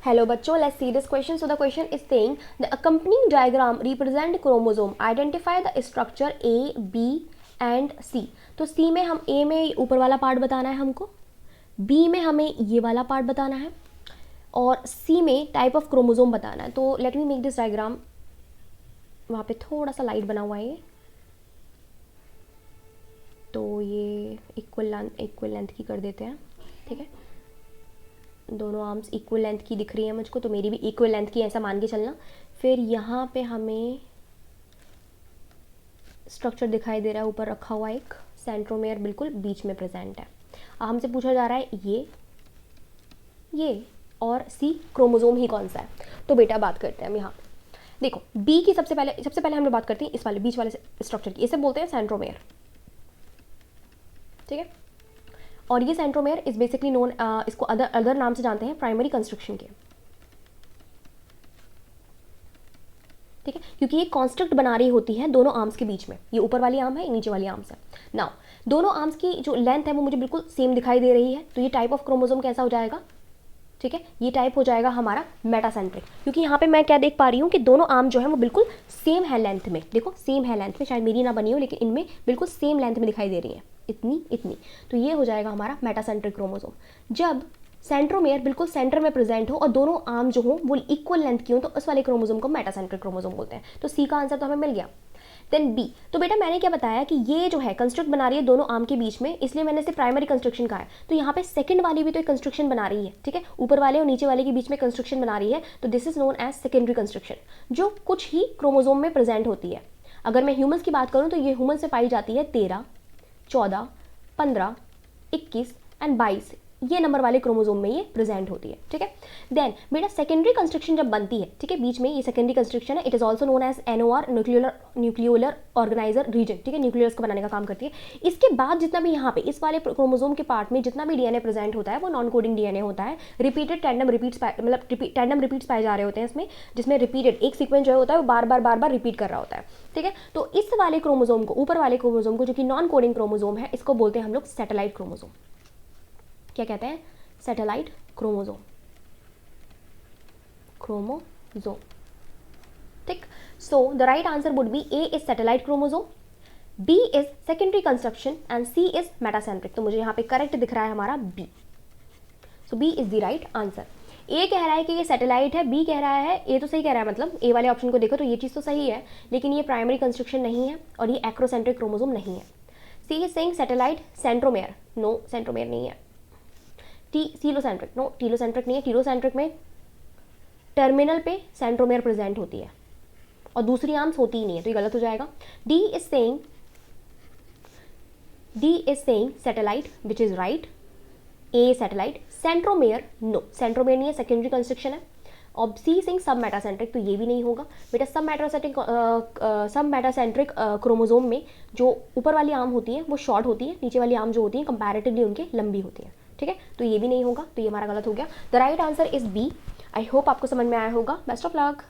Hello बच्चों, let's see this question. So the question is saying the accompanying diagram represent chromosome. Identify the structure A, B and C. तो C में हम A में ऊपर वाला part बताना है हमको, B में हमें ये वाला पार्ट बताना है और C में टाइप ऑफ क्रोमोसोम बताना है. तो let me make this diagram. वहाँ पे थोड़ा सा लाइट बना हुआ है ये, तो ये इक्वल लेंथ की कर देते हैं. ठीक है, दोनों आर्म्स इक्वल लेंथ की दिख रही है मुझको, तो मेरी भी इक्वल लेंथ की ऐसा मान के चलना. फिर यहाँ पे हमें स्ट्रक्चर दिखाई दे रहा है, ऊपर रखा हुआ एक सेंट्रोमेयर बिल्कुल बीच में प्रेजेंट है. हमसे पूछा जा रहा है ये और सी क्रोमोसोम ही कौन सा है. तो बेटा बात करते हैं हम यहाँ. देखो बी की सबसे पहले हम लोग बात करते हैं इस वाले बीच वाले स्ट्रक्चर की. इसे बोलते हैं सेंट्रोमेयर. ठीक है, और ये सेंट्रोमेयर इज बेसिकली नोन, इसको अदर नाम से जानते हैं प्राइमरी कंस्ट्रक्शन के. ठीक है, क्योंकि ये कॉन्स्ट्रक्ट बना रही होती है दोनों आर्म्स के बीच में. ये ऊपर वाली आर्म है, नीचे वाली आर्म्स है. नाउ दोनों आर्म्स की जो लेंथ है वो मुझे बिल्कुल सेम दिखाई दे रही है. तो ये टाइप ऑफ क्रोमोसोम कैसा हो जाएगा? ठीक है, ये टाइप हो जाएगा हमारा मेटासेंट्रिक, क्योंकि यहाँ पे मैं क्या देख पा रही हूँ कि दोनों आर्म जो है वो बिल्कुल सेम है लेंथ में. देखो सेम है लेंथ में, शायद मेरी ना बनी हो लेकिन इनमें बिल्कुल सेम लेंथ में दिखाई दे रही है, इतनी. तो ये हो जाएगा हमारा मेटासेंट्रिक क्रोमोसोम. जब सेंट्रोमेयर बिल्कुल सेंटर में प्रेजेंट हो और दोनों आर्म जो हो वो इक्वल लेंथ की हो, तो उस वाले क्रोमोसोम को मेटासेंट्रिक क्रोमोसोम बोलते हैं. तो सी का आंसर तो हमें मिल गया. Then B. तो बेटा मैंने क्या बताया कि ये जो है कंस्ट्रक्ट बना रही है दोनों आर्म के बीच में, इसलिए मैंने इसे प्राइमरी कंस्ट्रक्शन कहा है. तो यहाँ पे सेकंड वाली भी तो एक कंस्ट्रक्शन बना रही है. ठीक है, ऊपर वाले और नीचे वाले के बीच में कंस्ट्रक्शन बना रही है. तो this is known as secondary construction, जो कुछ ही क्रोमोसोम में प्रेजेंट होती है. अगर मैं ह्यूमन्स की बात करूँ तो ये ह्यूमन से पाई जाती है 13, 14, 15, 21 एंड 22 ये नंबर वाले क्रोमोसोम में ये प्रेजेंट होती है. ठीक है, देन बेटा सेकेंडरी कंस्ट्रक्शन जब बनती है, ठीक है, बीच में ये सेकेंडरी कंस्ट्रक्शन है. It is also known as NOR, nucleolar organizer region. ठीक है, न्यूक्लियस को बनाने का काम करती है. इसके बाद जितना भी यहाँ पे इस वाले क्रोमोसोम के पार्ट में जितना भी डीएनए प्रेजेंट होता है वो नॉन कोडिंग डीएनए होता है. रिपीटेड टैंडम रिपीट्स पाए जा रहे होते हैं इसमें, जिसमें रिपीटेड एक सीक्वेंस जो होता है वो बार बार रिपीट कर रहा होता है. ठीक है, तो इस वाले क्रोमोसोम को, ऊपर वाले क्रोमोसोम को जो कि नॉन कोडिंग क्रोमोसोम है, इसको बोलते हैं हम लोग सैटेलाइट क्रोमोसोम. क्या कहते हैं? Satellite chromosome. ठीक. So the right answer would be A is satellite chromosome, B is secondary construction and C is metacentric. तो मुझे यहाँ पे करेक्ट दिख रहा है हमारा B. So B is the right answer. A कह रहा है कि ये सैटेलाइट है, बी कह रहा है, ए तो सही कह रहा है, मतलब ए वाले ऑप्शन को देखो तो ये चीज़ तो सही है, लेकिन ये प्राइमरी कंस्ट्रक्शन नहीं है और ये एक्रोसेंट्रिक क्रोमोसोम नहीं है. C is saying satellite centromere. No, centromere नहीं है. टीलोसेंट्रिक. नो, टीलोसेंट्रिक नहीं है. टीलोसेंट्रिक में टर्मिनल पे सेंट्रोमेयर प्रेजेंट होती है और दूसरी आर्म्स होती ही नहीं है, तो ये गलत हो जाएगा. D is saying satellite which is right. A satellite. Centromere no, centromere नहीं है, सेकेंडरी कंस्ट्रक्शन है. और सी सिंग सब मेटासेंट्रिक, तो ये भी नहीं होगा बेटा. सब मेटासेंट्रिक क्रोमोसोम में जो ऊपर वाली आर्म होती है वो शॉर्ट होती है, नीचे वाली आर्म जो होती है कंपैरेटिवली उनके लंबी होती है. ठीक है, तो ये भी नहीं होगा, तो ये हमारा गलत हो गया. The right answer is B. I hope आपको समझ में आया होगा. Best of luck.